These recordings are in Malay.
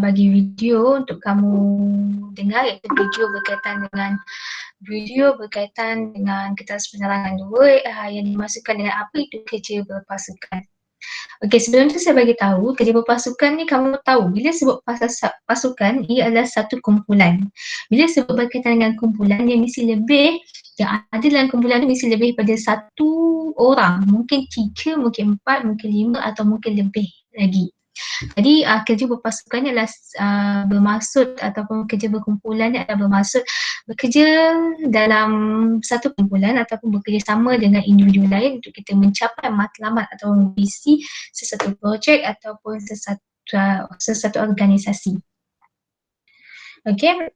bagi video untuk kamu dengar, iaitu video berkaitan dengan kertas penerangan 2 yang dimasukkan dengan apa itu kerja berpasukan. Okey, sebelum tu saya bagi tahu kerja berpasukan ni kamu tahu bila sebut pasukan ia adalah satu kumpulan. Bila sebut berkaitan dengan kumpulan dia mesti lebih, yang ada dalam kumpulan tu mesti lebih daripada satu orang, mungkin 3, mungkin 4, mungkin 5 atau mungkin lebih lagi. Jadi kerja berpasukan ni adalah bermaksud ataupun kerja berkumpulan ni adalah bermaksud bekerja dalam satu kumpulan ataupun bekerjasama dengan individu lain untuk kita mencapai matlamat atau visi sesuatu projek ataupun sesuatu organisasi. Okey.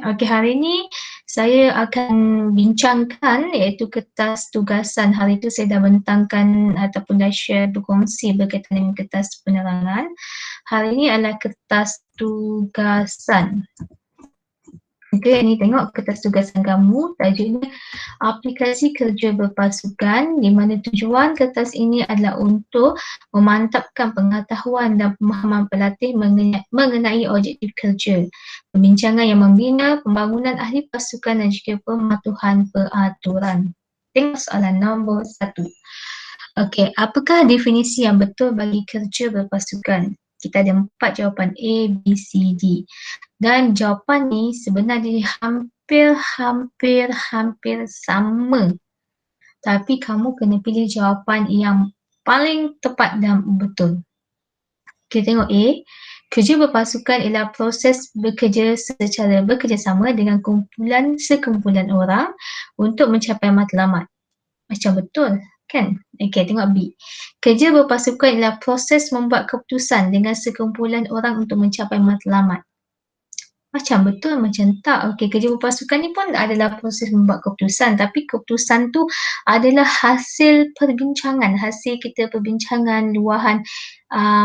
Okey, hari ini saya akan bincangkan iaitu kertas tugasan. Hari itu saya dah bentangkan ataupun dah share berkongsi berkaitan dengan kertas penerangan. Hari ini adalah kertas tugasan. Okey, ini tengok kertas tugasan kamu, tajuknya aplikasi kerja berpasukan, di mana tujuan kertas ini adalah untuk memantapkan pengetahuan dan pemahaman pelatih mengenai objektif kerja, pembincangan yang membina pembangunan ahli pasukan dan juga pematuhan peraturan. Tengok soalan nombor 1. Okey, apakah definisi yang betul bagi kerja berpasukan? Kita ada 4 jawapan A, B, C, D. Dan jawapan ni sebenarnya hampir sama. Tapi kamu kena pilih jawapan yang paling tepat dan betul. Kita tengok A. Kerja berpasukan ialah proses bekerja secara bekerjasama dengan sekumpulan orang untuk mencapai matlamat. Macam betul kan? Okey, tengok B. Kerja berpasukan ialah proses membuat keputusan dengan sekumpulan orang untuk mencapai matlamat. Macam betul, macam tak. Okey, kerja berpasukan ni pun adalah proses membuat keputusan, tapi keputusan tu adalah hasil perbincangan, hasil kita perbincangan, luahan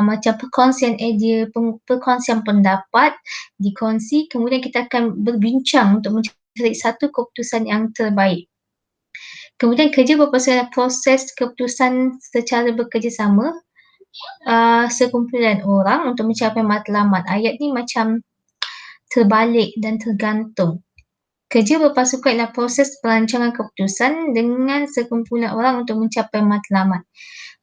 macam perkongsian idea, perkongsian pendapat dikongsi, kemudian kita akan berbincang untuk mencari satu keputusan yang terbaik. Kemudian kerja berpasukan proses keputusan secara bekerjasama sekumpulan orang untuk mencapai matlamat. Ayat ni macam terbalik dan tergantung. Kerja berpasukan ialah proses perancangan keputusan dengan sekumpulan orang untuk mencapai matlamat.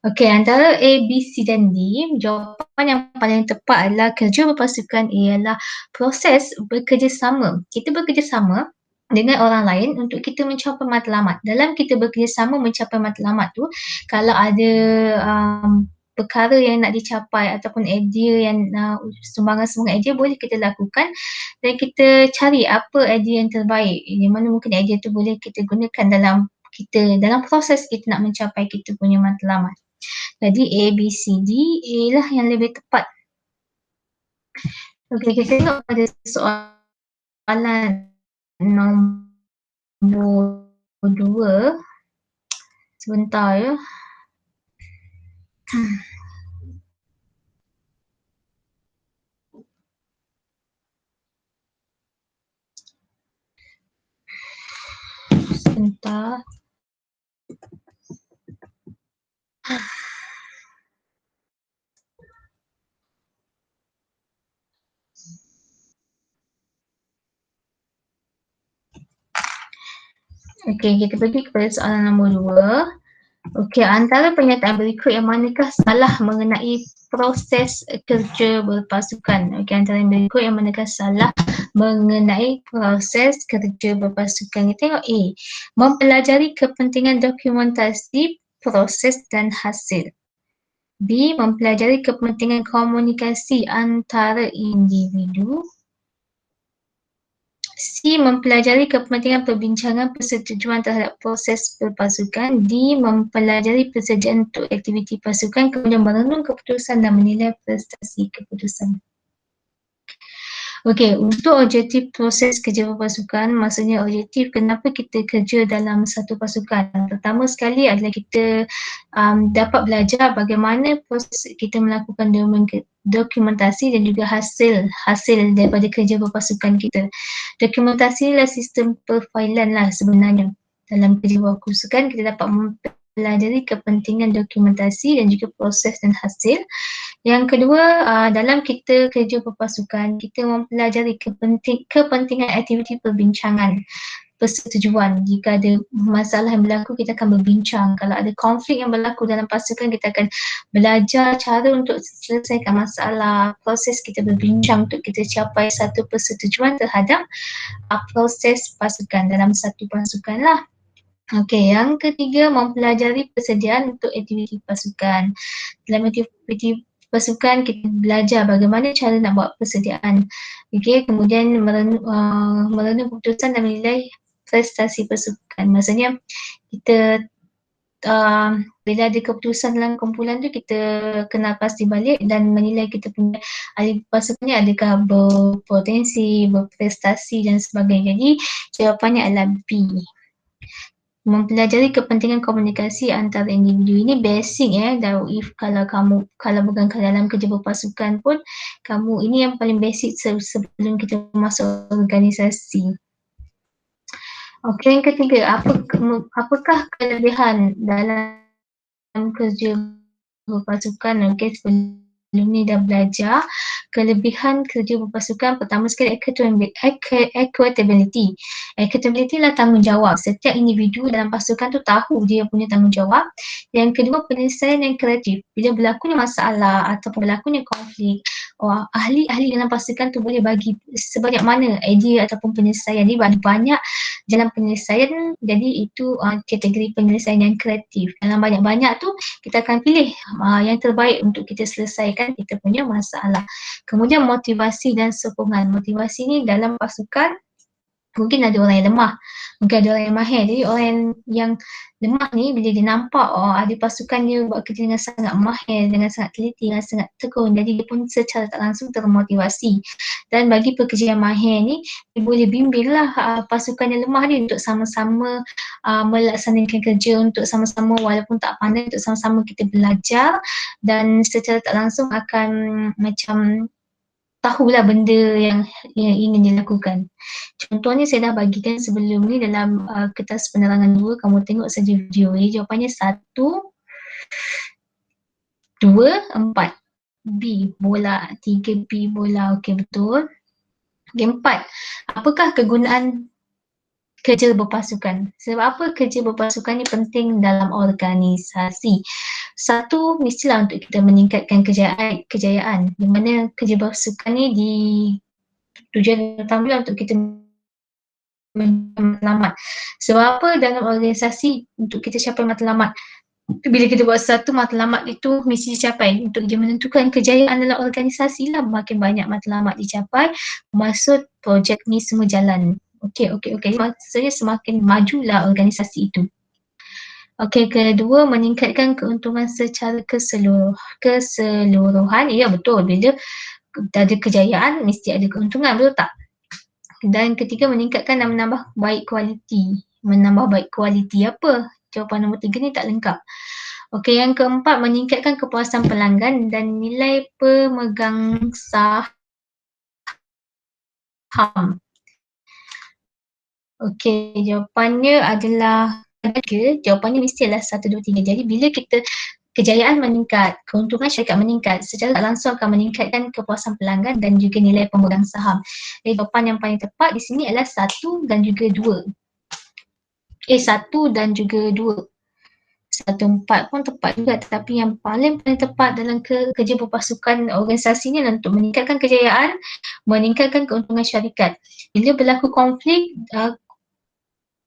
Okey, antara A, B, C dan D, jawapan yang paling tepat adalah kerja berpasukan ialah proses bekerjasama. Kita bekerjasama dengan orang lain untuk kita mencapai matlamat. Dalam kita bekerjasama mencapai matlamat tu, kalau ada perkara yang nak dicapai ataupun idea yang sumbangan-sumbangan idea boleh kita lakukan dan kita cari apa idea yang terbaik, yang mana mungkin idea tu boleh kita gunakan dalam proses kita nak mencapai kita punya matlamat. Jadi A, B, C, D ialah yang lebih tepat. Okey, kita tengok pada soalan nombor 2. Sebentar ya. Sebentar. Okey, kita pergi kepada soalan nombor 2. Okey, antara pernyataan berikut yang manakah salah mengenai proses kerja berpasukan? Okey, antara yang berikut yang manakah salah mengenai proses kerja berpasukan? Kita tengok A. Mempelajari kepentingan dokumentasi, proses dan hasil. B. Mempelajari kepentingan komunikasi antara individu. C. Mempelajari kepentingan perbincangan persetujuan terhadap proses berpasukan. D. Mempelajari persediaan untuk aktiviti pasukan, kemudian merenung keputusan dan menilai prestasi keputusan. Okey, untuk objektif proses kerja berpasukan, maksudnya objektif kenapa kita kerja dalam satu pasukan. Pertama sekali adalah kita dapat belajar bagaimana proses kita melakukan dokumentasi dan juga hasil daripada kerja berpasukan kita. Dokumentasi adalah sistem perfailan lah sebenarnya. Dalam kerja berpasukan kita dapat mempelajari kepentingan dokumentasi dan juga proses dan hasil. Yang kedua, dalam kita kerja berpasukan, kita mempelajari kepentingan aktiviti perbincangan, persetujuan. Jika ada masalah yang berlaku, kita akan berbincang. Kalau ada konflik yang berlaku dalam pasukan, kita akan belajar cara untuk selesaikan masalah. Proses kita berbincang untuk kita capai satu persetujuan terhadap proses pasukan dalam satu pasukan lah. Okey, yang ketiga, mempelajari persediaan untuk aktiviti pasukan. Dalam aktiviti pasukan, kita belajar bagaimana cara nak buat persediaan. Okey, kemudian merenung keputusan dan menilai prestasi pasukan. Maksudnya kita bila ada keputusan dalam kumpulan tu, kita kena pasti balik dan menilai kita punya ahli pasukan ni adakah berpotensi, berprestasi dan sebagainya. Jadi jawapannya adalah B. Mempelajari kepentingan komunikasi antara individu ini basic dan if kalau bukan dalam kerja berpasukan pun, kamu ini yang paling basic sebelum kita masuk organisasi. Okey, yang ketiga, apakah kelebihan dalam kerja berpasukan? Okey, sebelum ni dah belajar kelebihan kerja berpasukan. Pertama sekali, accountability. Accountability lah tanggungjawab. Setiap individu dalam pasukan tu tahu dia punya tanggungjawab. Yang kedua, penyelesaian yang kreatif. Bila berlakunya masalah ataupun berlakunya konflik, ahli-ahli dalam pasukan tu boleh bagi sebanyak mana idea ataupun penyelesaian. Dia banyak dalam penyelesaian, jadi itu kategori penyelesaian yang kreatif. Dalam banyak-banyak tu, kita akan pilih yang terbaik untuk kita selesaikan kita punya masalah. Kemudian motivasi dan sokongan. Motivasi ni dalam pasukan mungkin ada orang yang lemah, mungkin ada orang yang mahir. Jadi orang yang lemah ni bila dia nampak ada pasukan dia buat kerja dengan sangat mahir, dengan sangat teliti, dengan sangat tekun, jadi dia pun secara tak langsung termotivasi. Dan bagi pekerja yang mahir ni, dia boleh bimbinglah pasukan yang lemah ni untuk sama-sama melaksanakan kerja, untuk sama-sama walaupun tak pandai, untuk sama-sama kita belajar dan secara tak langsung akan macam tahulah benda yang ingin dilakukan. Contohnya saya dah bagikan sebelum ni dalam kertas penerangan 2, kamu tengok saja video ni. Jawapannya 1, 2, 4. B, bola. 3, B, bola. Okey, betul. Okey, 4. Apakah kegunaan kerja berpasukan? Sebab apa kerja berpasukan ni penting dalam organisasi? Satu, mestilah untuk kita meningkatkan kejayaan. Di mana kerja berpasukan ni tujuan utama untuk kita matlamat. Sebab apa dalam organisasi untuk kita capai matlamat? Bila kita buat satu matlamat itu mesti dicapai untuk dia menentukan kejayaan dalam organisasi lah. Makin banyak matlamat dicapai, maksud projek ni semua jalan. Okey. Maksudnya semakin majulah organisasi itu. Okey, kedua, meningkatkan keuntungan secara keseluruhan. Ya, betul. Bila ada kejayaan, mesti ada keuntungan, betul tak? Dan ketiga, meningkatkan dan menambah baik kualiti. Menambah baik kualiti apa? Jawapan nombor 3 ni tak lengkap. Okey, yang keempat, meningkatkan kepuasan pelanggan dan nilai pemegang saham. Okey, jawapannya adalah jawapannya mesti adalah 1, 2, 3. Jadi bila kita kejayaan meningkat, keuntungan syarikat meningkat, secara tak langsung akan meningkatkan kepuasan pelanggan dan juga nilai pemegang saham. Jadi jawapan yang paling tepat di sini adalah 1 dan juga 2. 1 dan juga 2. 1, 4 pun tepat juga, tetapi yang paling tepat dalam kerja berpasukan organisasi ni untuk meningkatkan kejayaan, meningkatkan keuntungan syarikat. Bila berlaku konflik,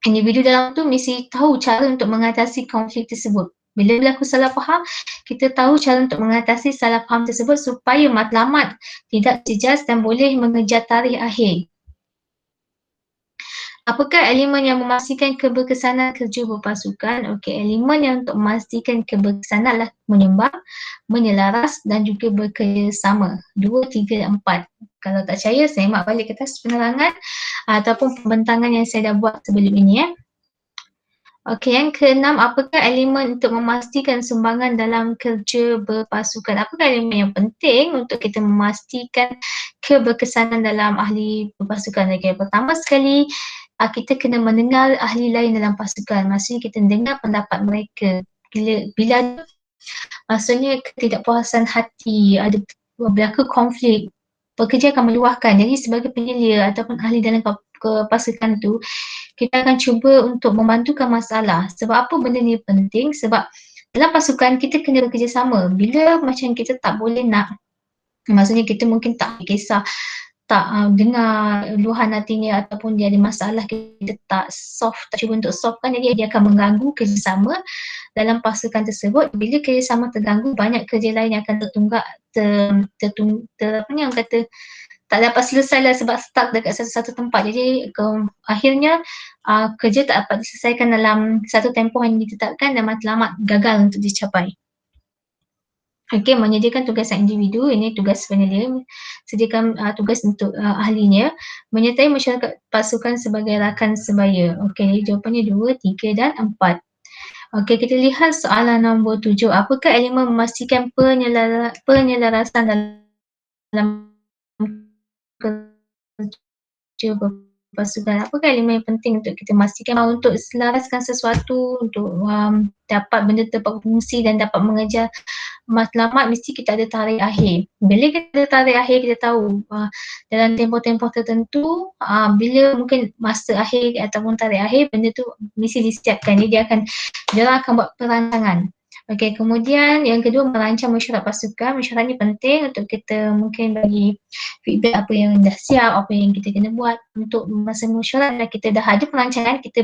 individu dalam tu mesti tahu cara untuk mengatasi konflik tersebut. Bila berlaku salah faham, kita tahu cara untuk mengatasi salah faham tersebut supaya matlamat tidak jejas dan boleh mengejar tarikh akhir. Apakah elemen yang memastikan keberkesanan kerja berpasukan? Okey, elemen yang untuk memastikan keberkesanan adalah menyumbang, menyelaras dan juga bekerjasama. 2, 3, 4. Kalau tak percaya, semak balik kertas penerangan ataupun pembentangan yang saya dah buat sebelum ini. Okey, yang keenam, apakah elemen untuk memastikan sumbangan dalam kerja berpasukan? Apakah elemen yang penting untuk kita memastikan keberkesanan dalam ahli berpasukan? Okey, pertama sekali, kita kena mendengar ahli lain dalam pasukan. Maksudnya kita dengar pendapat mereka. Bila ada, maksudnya ketidakpuasan hati, ada berlaku konflik, pekerja akan meluahkan. Jadi sebagai penyelia ataupun ahli dalam pasukan tu, kita akan cuba untuk membantukan masalah. Sebab apa benda ni penting? Sebab dalam pasukan kita kena bekerjasama. Bila macam kita tak boleh nak, maksudnya kita mungkin tak kisah, tak dengar luahan hatinya ataupun dia ada masalah, kita tak cuba untuk solve kan, jadi dia akan mengganggu kerjasama dalam pasukan tersebut. Bila kerjasama terganggu, banyak kerja lain yang akan tertunggak, apa ni orang kata, tak dapat selesai lah sebab stuck dekat satu tempat. Jadi akhirnya kerja tak dapat diselesaikan dalam satu tempoh yang ditetapkan dan matlamat gagal untuk dicapai. Okey, menyediakan tugasan individu, ini tugas penyelia, sediakan tugas untuk ahlinya, menyertai masyarakat pasukan sebagai rakan sebaya. Okey, jawapannya 2, 3 dan 4. Okey, kita lihat soalan nombor 7. Apakah elemen memastikan penyelarasan dalam kerja berpasukan? Apakah elemen yang penting untuk kita pastikan untuk selaraskan sesuatu, untuk dapat benda terfungsi dan dapat mengejar matlamat, mesti kita ada tarikh akhir. Bila kita ada tarikh akhir, kita tahu dalam tempoh-tempoh tertentu, bila mungkin masa akhir ataupun tarikh akhir, benda tu mesti disiapkan. Jadi dia orang akan buat perancangan. Okey, kemudian yang kedua, merancang mesyuarat pasukan. Mesyuarat ni penting untuk kita mungkin bagi feedback apa yang dah siap, apa yang kita kena buat. Untuk masa mesyuarat, kita dah ada perancangan, kita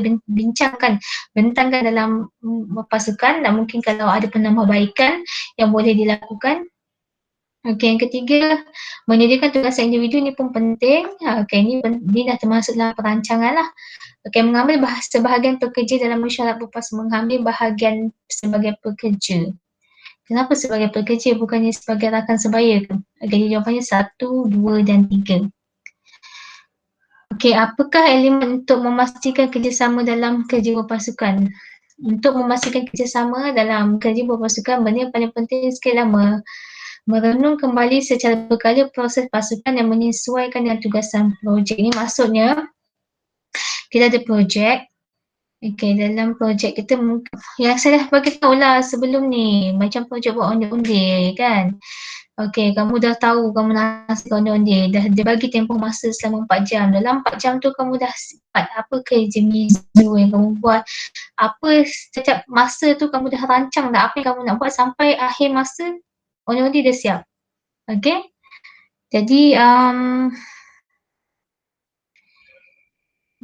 bentangkan dalam pasukan, dan mungkin kalau ada penambahbaikan yang boleh dilakukan. Okey, yang ketiga, menyediakan tugasan individu ni pun penting. Okey, ni dah termasuk dalam perancangan lah. Okey, mengambil sebahagian pekerja dalam mesyuarat berpasukan, mengambil bahagian sebagai pekerja. Kenapa sebagai pekerja bukannya sebagai rakan sebaya ke? Okey, jawapannya 1, 2 dan 3. Okey, apakah elemen untuk memastikan kerjasama dalam kerja berpasukan? Untuk memastikan kerjasama dalam kerja berpasukan, benda yang paling penting sekali lah merenung kembali secara berkala proses pasukan yang menyesuaikan dengan tugasan projek. Ini maksudnya kita ada projek. Okey, dalam projek kita yang saya dah bagi tahu lah sebelum ni, macam projek buat onde-onde kan. Okey, kamu dah tahu kamu nak hasilkan onde-onde, dah dia bagi tempoh masa selama 4 jam. Dalam 4 jam tu kamu dah sempat apa kerja minggu yang kamu buat, apa setiap masa tu kamu dah rancang dah apa yang kamu nak buat sampai akhir masa onde-onde dah siap. Okey, jadi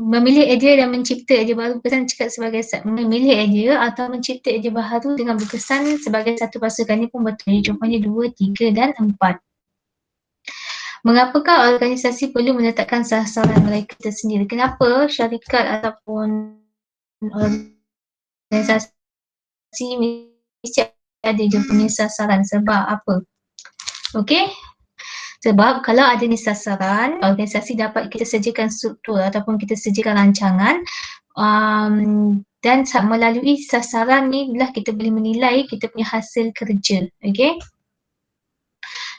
memilih idea dan mencipta idea baru berkesan cakap sebagai memilih idea atau mencipta idea baru dengan berkesan sebagai satu pasukan ni pun betul. Jawapannya 2, 3 dan 4. Mengapakah organisasi perlu menetapkan sasaran mereka tersendiri? Kenapa syarikat ataupun organisasi mesti ada dia punya sasaran? Sebab apa? Okey, sebab kalau ada ni sasaran, organisasi dapat kita sediakan struktur ataupun kita sediakan rancangan, dan melalui sasaran ni lah kita boleh menilai kita punya hasil kerja. Okey.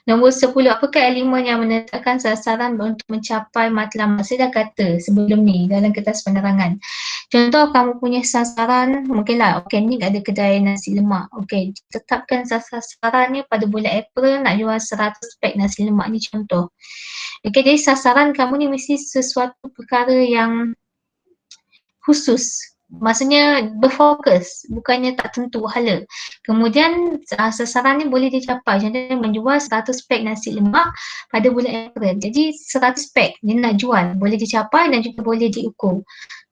Nombor 10, apakah elemen yang menetapkan sasaran untuk mencapai matlamat? Saya dah kata sebelum ni dalam kertas penerangan. Contoh kamu punya sasaran, mungkinlah organik ada kedai nasi lemak. Okey, tetapkan sasaran ni pada bulan April nak jual 100 pack nasi lemak ni contoh. Okey, jadi sasaran kamu ni mesti sesuatu perkara yang khusus. Maksudnya berfokus, bukannya tak tentu hala. Kemudian sasaran ni boleh dicapai. Contohnya menjual 100 pack nasi lemak pada bulan April. Jadi 100 pack dia nak jual, boleh dicapai dan juga boleh diukur.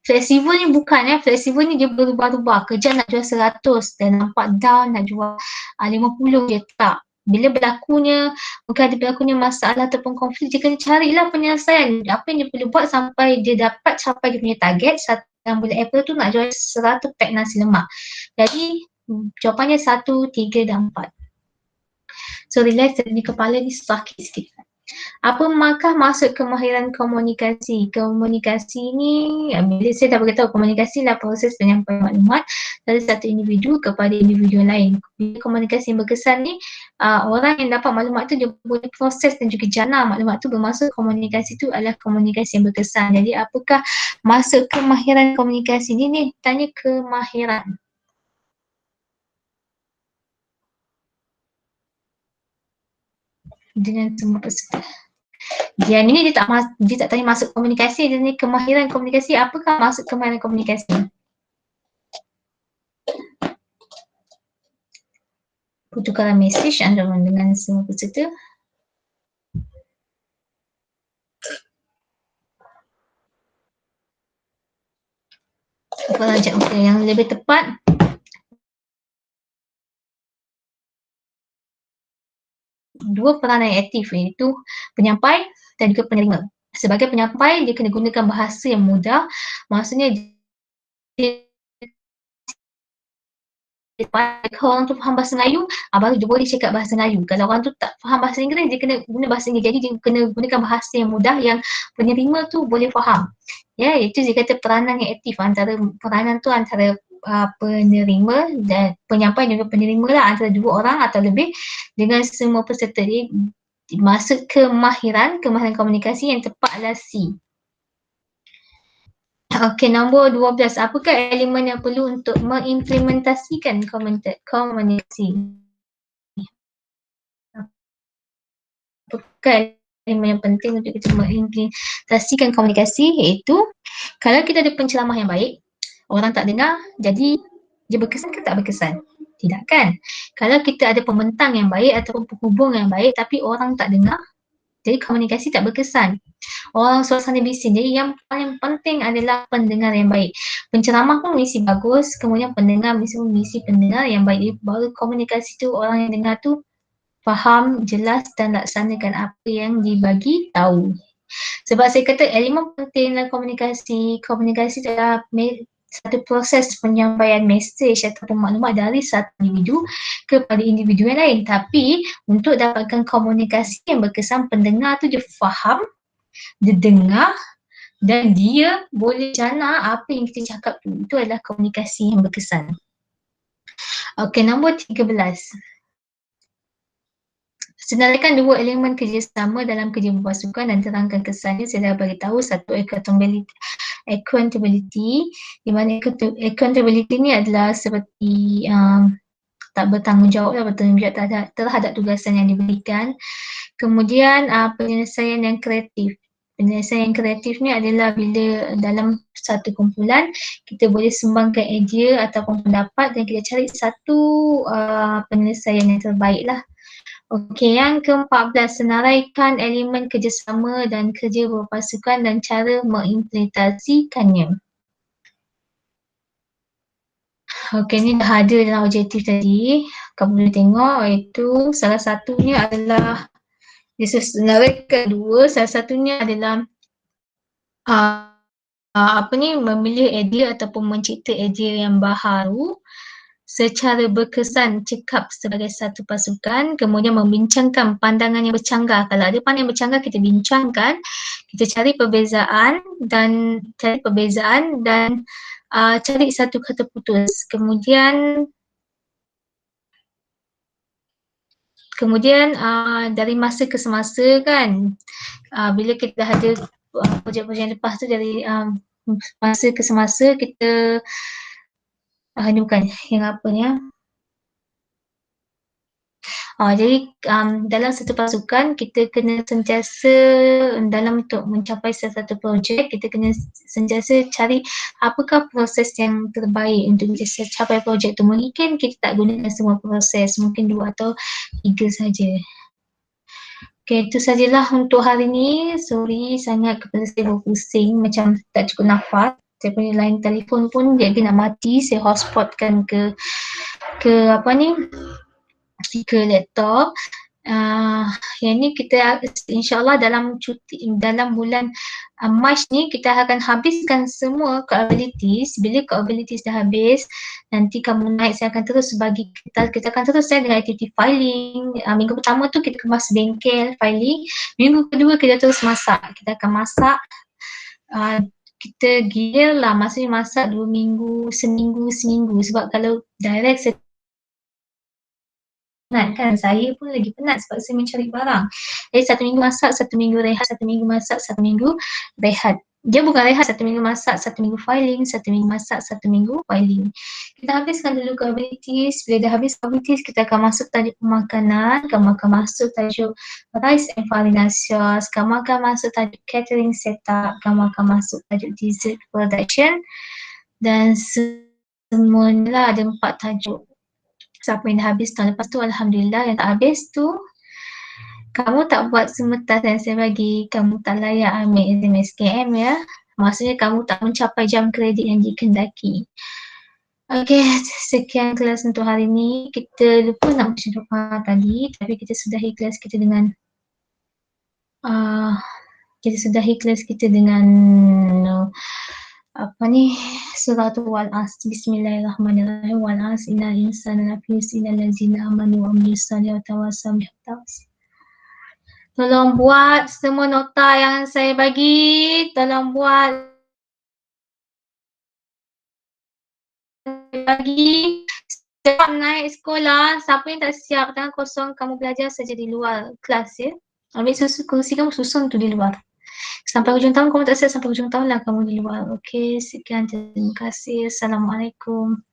Fleksibel ni bukan fleksibel ni dia berubah-ubah. Kejap nak jual 100 dan nampak down nak jual 50 je, tak. Bila mungkin ada berlakunya masalah ataupun konflik, dia kena carilah penyelesaian. Apa yang dia perlu buat sampai dia dapat capai dia punya target. Dalam bulan April tu nak jual 100 pack nasi lemak. Jadi jawapannya 1, 3 dan 4. So relax, ni kepala ni sakit sikit. Apa makah maksud kemahiran komunikasi? Komunikasi ni, bila saya dah beritahu, komunikasi lah proses penyampaian maklumat dari satu individu kepada individu lain. Bila komunikasi yang berkesan ni, orang yang dapat maklumat tu dia boleh proses dan juga jana maklumat tu, bermaksud komunikasi tu adalah komunikasi yang berkesan. Jadi apakah maksud kemahiran komunikasi ni? Tanya kemahiran. dengan semua peserta. Yang ini dia tak tanya masuk komunikasi, dia ni kemahiran komunikasi. Apakah maksud kemahiran komunikasi? Pertukaran mesej antara dengan semua peserta. Pelajar yang lebih tepat dua peranan yang aktif, iaitu penyampai dan juga penerima. Sebagai penyampai, dia kena gunakan bahasa yang mudah, maksudnya dia kalau orang tu faham bahasa Melayu, baru dia boleh cakap bahasa Melayu. Kalau orang tu tak faham bahasa Inggeris, dia kena guna bahasa Inggeris. Jadi dia kena gunakan bahasa yang mudah yang penerima tu boleh faham. Ya, itu dia kata peranan yang aktif. Peranan tu antara penerima dan penyampai juga penerima lah, antara dua orang atau lebih dengan semua peserta. Dia masuk kemahiran komunikasi yang tepat adalah C. Okey, nombor 12. Apakah elemen yang perlu untuk mengimplementasikan komunikasi? Apakah elemen yang penting untuk kita mengimplementasikan komunikasi? Iaitu, kalau kita ada penceramah yang baik, orang tak dengar, jadi dia berkesan ke tak berkesan? Tidak kan? Kalau kita ada pembentang yang baik ataupun penghubung yang baik tapi orang tak dengar, jadi komunikasi tak berkesan. Orang suasana bising. Jadi yang paling penting adalah pendengar yang baik. Penceramah pun mesti bagus, kemudian pendengar mesti pendengar yang baik. Jadi baru komunikasi tu orang yang dengar tu faham, jelas dan laksanakan apa yang dibagi tahu. Sebab saya kata elemen penting dalam komunikasi adalah satu proses penyampaian mesej ataupun maklumat dari satu individu kepada individu yang lain. Tapi untuk dapatkan komunikasi yang berkesan, pendengar tu dia faham, dia dengar dan dia boleh jana apa yang kita cakap tu. Itu adalah komunikasi yang berkesan. Okey, nombor 13. Senaraikan dua elemen kerjasama dalam kerja berpasukan dan terangkan kesannya. Saya dah beritahu satu accountability, di mana accountability ni adalah seperti tak bertanggungjawab terhadap tugasan yang diberikan. Kemudian penyelesaian yang kreatif. Penyelesaian yang kreatif ni adalah bila dalam satu kumpulan kita boleh sumbangkan idea ataupun pendapat dan kita cari satu penyelesaian yang terbaik lah. Okey, yang ke-14, senaraikan elemen kerjasama dan kerja berpasukan dan cara mengimplementasikannya. Okey, ni dah ada dalam objektif tadi. Kamu boleh tengok, iaitu salah satunya adalah dia senaraikan dua, salah satunya adalah memilih idea ataupun mencipta idea yang baharu secara berkesan cekap sebagai satu pasukan, kemudian membincangkan pandangan yang bercanggah. Kalau ada pandangan yang bercanggah, kita bincangkan, kita cari perbezaan dan cari satu kata putus. Kemudian dari masa ke semasa kan, bila kita ada projek-projek yang lepas tu, dari masa ke semasa kita ni bukan yang apa ni jadi dalam satu pasukan kita kena sentiasa dalam untuk mencapai satu projek, kita kena sentiasa cari apakah proses yang terbaik untuk kita capai projek tu. Mungkin kita tak gunakan semua proses, mungkin 2 atau 3 saja. Okay, itu sajalah untuk hari ni. Sorry sangat kepada saya berpusing, macam tak cukup nafas. Saya punya line telefon pun dia nak mati, saya hotspotkan ke ke laptop. Yang ni kita insyaAllah dalam bulan Mac ni kita akan habiskan semua capabilities. Bila capabilities dah habis, nanti kamu naik, saya akan terus bagi kita akan terus dengan aktiviti filing. Minggu pertama tu kita kemas bengkel filing, minggu kedua kita terus masak. Kita akan masak, kita gila lah, maksudnya masak 2 minggu, seminggu sebab kalau direct saya penat kan, saya pun lagi penat sebab saya mencari barang. Jadi 1 minggu masak, 1 minggu rehat, 1 minggu masak, 1 minggu rehat. Dia bukan rehat 1 minggu masak, 1 minggu filing, 1 minggu masak, 1 minggu filing. Kita habiskan dulu abilities, bila dah habis abilities kita akan masuk tajuk pemakanan, kamu akan masuk tajuk rice and farinacea, kamu akan masuk tajuk catering setup, kamu akan masuk tajuk dessert production dan semuanya lah ada 4 tajuk. Siapa yang dah habis tahun lepas tu Alhamdulillah, yang tak habis tu kamu tak buat semua task yang saya bagi, kamu tak layak ambil SMSKM ya. Maksudnya kamu tak mencapai jam kredit yang dikehendaki. Okey, sekian kelas untuk hari ini. Kita lupa nak baca doa tadi, tapi kita sudahi kelas kita dengan apa ni, surah Wal-As. Bismillahirrahmanirrahim. Wal-As innal insana lafi khusr illa allazina amanu wa amilus solihati wa tawasaw bil haqqi. Tolong buat semua nota yang saya bagi. Tolong buat bagi. Siap naik sekolah. Siapa yang tak siap, jangan kosong. Kamu belajar saja di luar kelas ya. Ambil kursi kamu susun tu di luar. Sampai hujung tahun kamu tak siap, sampai hujung tahun lah kamu di luar. Okey, sekian. Terima kasih. Assalamualaikum.